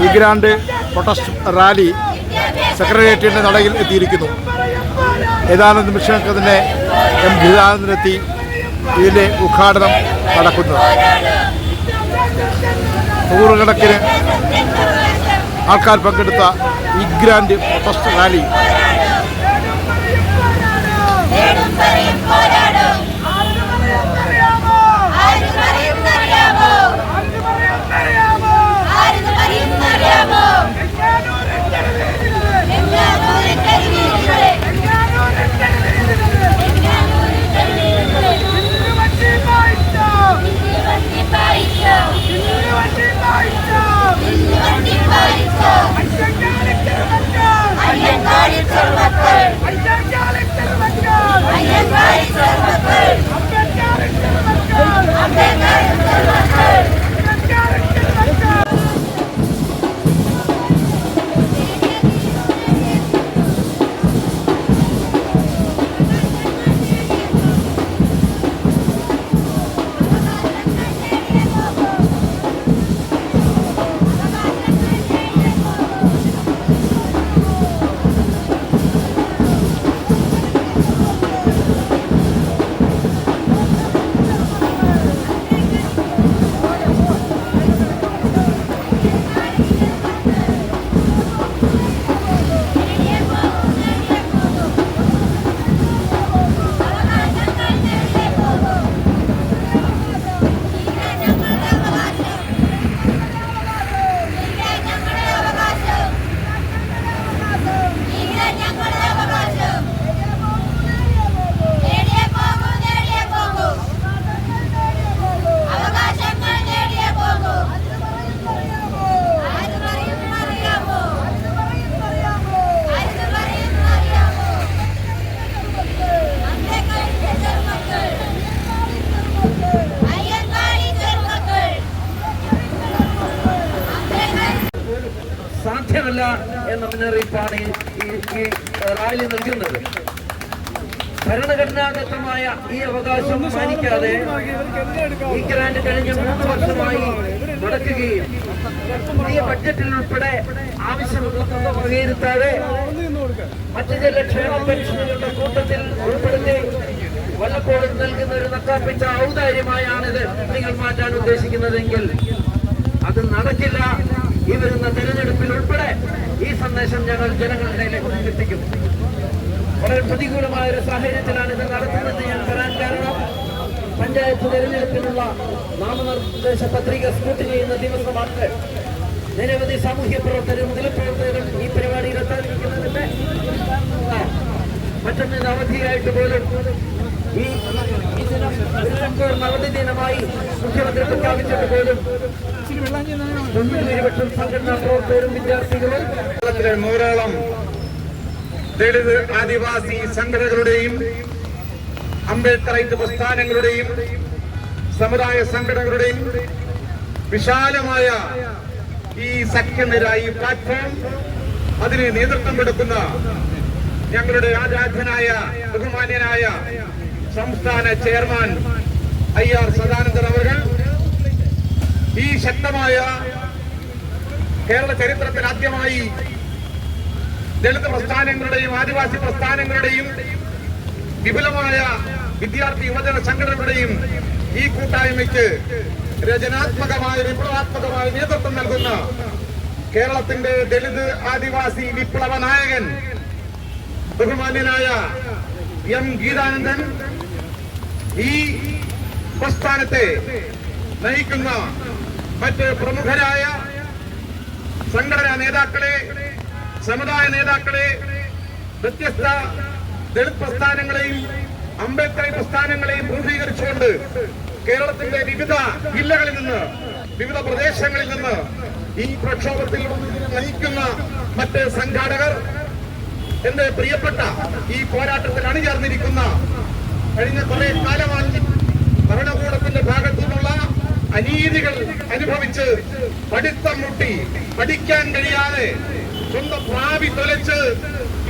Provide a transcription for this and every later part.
ഈ grand protest rally സെക്രട്ടേറിയറ്റിൻ്റെ നടയിൽ എത്തിയിരിക്കുന്നു. ഏതാനും നിമിഷങ്ങൾക്ക് തന്നെ എം ഗീതാനന്ദനെത്തി ഇതിൻ്റെ ഉദ്ഘാടനം നടക്കുന്നത്. നൂറുകണക്കിന് ആൾക്കാർ പങ്കെടുത്ത ഈ ഗ്രാൻഡ് പ്രൊട്ടസ്റ്റ് റാലി സാധ്യമല്ല എന്ന മുന്നറിയിപ്പാണ് ഈ റാലി നൽകുന്നത്. ഭരണഘടനാഗതമായ ഈ അവകാശം മാനിക്കാതെ ഈ ഗ്രാന്റ് കഴിഞ്ഞ 3 വർഷമായി മുടക്കുകയും പുതിയ ബഡ്ജറ്റിൽ ഉൾപ്പെടെ ആവശ്യമുള്ള തുക വകയിരുത്താതെ മറ്റു ചില ക്ഷേമ പെൻഷനുകളുടെ കൂട്ടത്തിൽ ഉൾപ്പെടുത്തി വല്ലപ്പോഴും നൽകുന്ന ഒരു നക്കാപ്പിച്ച ഔദാര്യമായാണിത് നിങ്ങൾ മാറ്റാൻ ഉദ്ദേശിക്കുന്നതെങ്കിൽ അത് നടക്കില്ല. ഈ വരുന്ന തെരഞ്ഞെടുപ്പിൽ ഉൾപ്പെടെ ഈ സന്ദേശം ഞങ്ങൾ ജനങ്ങളുടെ എത്തിക്കും. വളരെ പ്രതികൂലമായ ഒരു സാഹചര്യത്തിലാണ് ഇത് നടത്തുന്നത് ഞാൻ പറയാൻ കാരണം പഞ്ചായത്ത് തെരഞ്ഞെടുപ്പിനുള്ള നാമനിർദ്ദേശ പത്രിക സ്ക്രൂട്ടിനി ചെയ്യുന്ന ദിവസമാണ്. നിരവധി സാമൂഹ്യ പ്രവർത്തകരും ജനപ്രവർത്തകരും ഈ പരിപാടിയിൽ എത്താതിരിക്കുന്നതിന്റെ മറ്റൊന്നിന് അവധിയായിട്ട് പോലും ഈ ദിനം അവധി ദിനമായി മുഖ്യമന്ത്രി പ്രഖ്യാപിച്ചിട്ട് പോലും ഭൂരിപക്ഷം സംഘടനാ പ്രവർത്തകരും വിദ്യാർത്ഥികളും ധാരാളം ദളിത് ആദിവാസി സംഘടനകളുടെയും അംബേദ്കറൈറ്റ് പ്രസ്ഥാനങ്ങളുടെയും സമുദായ സംഘടനകളുടെയും വിശാലമായ ഈ സഖ്യനിര ഈ പ്ലാറ്റ്ഫോം അതിന് നേതൃത്വം കൊടുക്കുന്ന ഞങ്ങളുടെ ആരാധനായ ബഹുമാന്യനായ സംസ്ഥാന ചെയർമാൻ IR സദാനന്ദൻ അവർ ഈ ശക്തമായ കേരള ചരിത്രത്തിൽ ആദ്യമായി ദളിത് പ്രസ്ഥാനങ്ങളുടെയും ആദിവാസി പ്രസ്ഥാനങ്ങളുടെയും വിപുലമായ വിദ്യാർത്ഥി യുവജന സംഘടനകളുടെയും ഈ കൂട്ടായ്മയ്ക്ക് രചനാത്മകമായ വിപ്ലവാത്മകമായ നേതൃത്വം നൽകുന്ന കേരളത്തിന്റെ ദളിത് ആദിവാസി വിപ്ലവ നായകൻ ബഹുമാന്യനായ M ഗീതാനന്ദൻ ഈ പ്രസ്ഥാനത്തെ നയിക്കുന്ന മറ്റ് പ്രമുഖരായ സംഘടനാ നേതാക്കളെ, സമുദായ നേതാക്കളെ, വ്യത്യസ്ത ദളിത് പ്രസ്ഥാനങ്ങളെയും അംബേദ്കർ പ്രസ്ഥാനങ്ങളെയും പ്രതിനിധീകരിച്ചുകൊണ്ട് കേരളത്തിന്റെ വിവിധ ജില്ലകളിൽ നിന്ന്, വിവിധ പ്രദേശങ്ങളിൽ നിന്ന് ഈ പ്രക്ഷോഭത്തിൽ നയിക്കുന്ന മറ്റ് സംഘാടകർ, എന്റെ പ്രിയപ്പെട്ട ഈ പോരാട്ടത്തിൽ അണിചേർന്നിരിക്കുന്ന കഴിഞ്ഞ കുറെ കാലമായി ഭരണകൂടത്തിന്റെ ഭാഗത്തു നിന്നുള്ള അനീതികൾ അനുഭവിച്ച് പഠിത്തം മുട്ടി പഠിക്കാൻ കഴിയാതെ സ്വന്തം ഭാവി തൊലച്ച്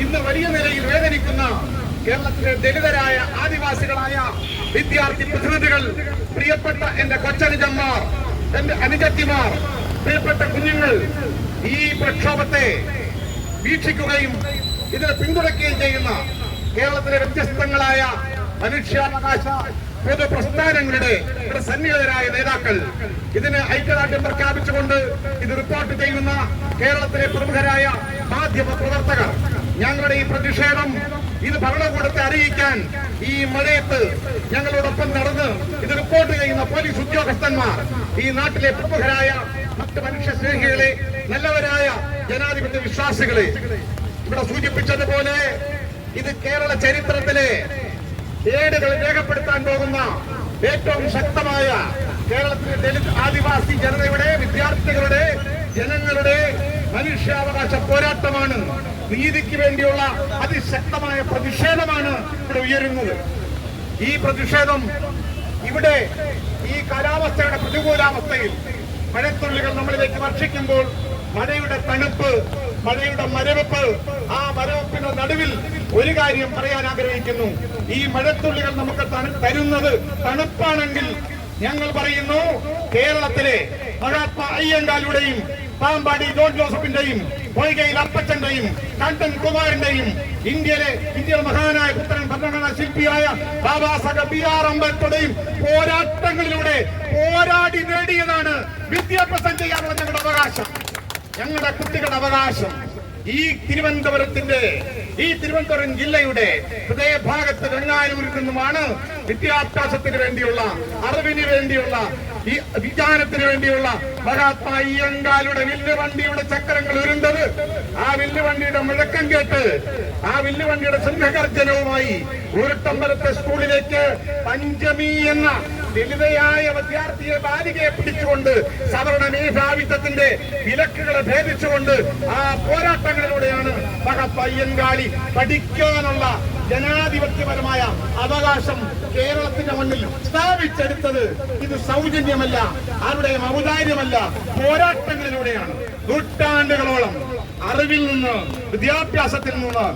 ഇന്ന് വലിയ നിലയിൽ വേദനിക്കുന്ന കേരളത്തിലെ ദളിതരായ ആദിവാസികളായ വിദ്യാർത്ഥി പ്രതിനിധികൾ, പ്രിയപ്പെട്ട എന്റെ കൊച്ചനുജന്മാർ, എന്റെ അനുജത്തിമാർ, പ്രിയപ്പെട്ട കുഞ്ഞുങ്ങൾ ഈ പ്രക്ഷോഭത്തെ വീക്ഷിക്കുകയും ഇതിനെ പിന്തുണയ്ക്കുകയും ചെയ്യുന്ന കേരളത്തിലെ വ്യത്യസ്തങ്ങളായ മനുഷ്യാവകാശ പൊതു പ്രസ്ഥാനങ്ങളുടെ സന്നിഹിതരായ നേതാക്കൾ ഇതിന് ഐക്യദാർഢ്യം പ്രഖ്യാപിച്ചുകൊണ്ട് ഇത് റിപ്പോർട്ട് ചെയ്യുന്ന കേരളത്തിലെ പ്രമുഖരായ മാധ്യമ പ്രവർത്തകർ ഞങ്ങളുടെ ഈ പ്രതിഷേധം ഇത് ഭരണകൂടത്തെ അറിയിക്കാൻ ഈ മഴയത്ത് ഞങ്ങളോടൊപ്പം നടന്ന് ഇത് റിപ്പോർട്ട് ചെയ്യുന്ന പോലീസ് ഉദ്യോഗസ്ഥന്മാർ, ഈ നാട്ടിലെ പ്രമുഖരായ മറ്റ് മനുഷ്യ സ്നേഹികളെ, നല്ലവരായ ജനാധിപത്യ വിശ്വാസികളെ, ഇവിടെ സൂചിപ്പിച്ചതുപോലെ ഇത് കേരള ചരിത്രത്തിലെ ഏടുകൾ രേഖപ്പെടുത്താൻ പോകുന്ന ഏറ്റവും ശക്തമായ കേരളത്തിലെ ദളിത് ആദിവാസി ജനതയുടെ, വിദ്യാർത്ഥികളുടെ, ജനങ്ങളുടെ മനുഷ്യാവകാശ പോരാട്ടമാണ്. നീതിക്ക് വേണ്ടിയുള്ള അതിശക്തമായ പ്രതിഷേധമാണ് ഇവിടെ ഉയരുന്നത്. ഈ പ്രതിഷേധം ഇവിടെ ഈ കാലാവസ്ഥയുടെ പ്രതികൂലാവസ്ഥയിൽ മഴത്തുള്ളികൾ നമ്മളിലേക്ക് വർഷിക്കുമ്പോൾ മഴയുടെ തണുപ്പ്, മഴയുടെ മരവിപ്പ്, ആ മരവിപ്പിന്റെ നടുവിൽ ഒരു കാര്യം പറയാൻ ആഗ്രഹിക്കുന്നു. ഈ മഴത്തുള്ളികൾ നമുക്ക് തരുന്നത് തണുപ്പാണെങ്കിൽ ഞങ്ങൾ പറയുന്നു, കേരളത്തിലെ മഹാത്മാ അയ്യങ്കാളുടെയും പാമ്പാടി ജോൺ ജോസഫിന്റെയും പൊയ്കയിൽ അപ്പച്ചന്റെയും കണ്ടൻ കുമാറിന്റെയും ഇന്ത്യയിലെ മഹാനായ പുത്രൻ ഭരണഘടനാ ശില്പിയായ ബാബാ സാഹേബ് ബി.ആർ. അംബേദ്കറുടെയും പോരാട്ടങ്ങളിലൂടെ പോരാടി നേടിയതാണ് വിദ്യാഭ്യാസം ചെയ്യാനുള്ള ഞങ്ങളുടെ അവകാശം, ഞങ്ങളുടെ കുട്ടികളുടെ അവകാശം. ഈ തിരുവനന്തപുരം ജില്ലയുടെ ഹൃദയഭാഗത്ത് വെങ്ങാനൂരിൽ നിന്നുമാണ് വിദ്യാഭ്യാസത്തിന് വേണ്ടിയുള്ള, അറിവിന് വേണ്ടിയുള്ള, ഈ വിജ്ഞാനത്തിന് വേണ്ടിയുള്ള മഹാത്മാ അയ്യങ്കാളുടെ വില്ലുവണ്ടിയുടെ ചക്രങ്ങൾ ഉരുണ്ടത്. ആ വില്ലുവണ്ടിയുടെ മുഴക്കം കേട്ട്, ആ വില്ലുവണ്ടിയുടെ സിംഹഗർജനവുമായി ഊരട്ടമ്പലത്തെ സ്കൂളിലേക്ക് പഞ്ചമി എന്ന ദളിതയായ വിദ്യാർത്ഥിയെ, ബാലികയെ പിടിച്ചുകൊണ്ട് സവർണ മേധാവിത്വത്തിന്റെ വിലക്കുകളെ ഭേദിച്ചുകൊണ്ട് ആ പോരാട്ടങ്ങളിലൂടെയാണ് മഹാത്മാ അയ്യങ്കാളി പഠിക്കാനുള്ള ജനാധിപത്യപരമായ അവകാശം കേരളത്തിന്റെ മണ്ണിൽ സ്ഥാപിച്ചെടുത്തത്. ഇത് സൗജന്യമല്ല, ആരുടെയും ഔദാര്യമല്ല, പോരാട്ടങ്ങളിലൂടെയാണ്. നൂറ്റാണ്ടുകളോളം അറിവിൽ നിന്ന്, വിദ്യാഭ്യാസത്തിൽ നിന്ന്,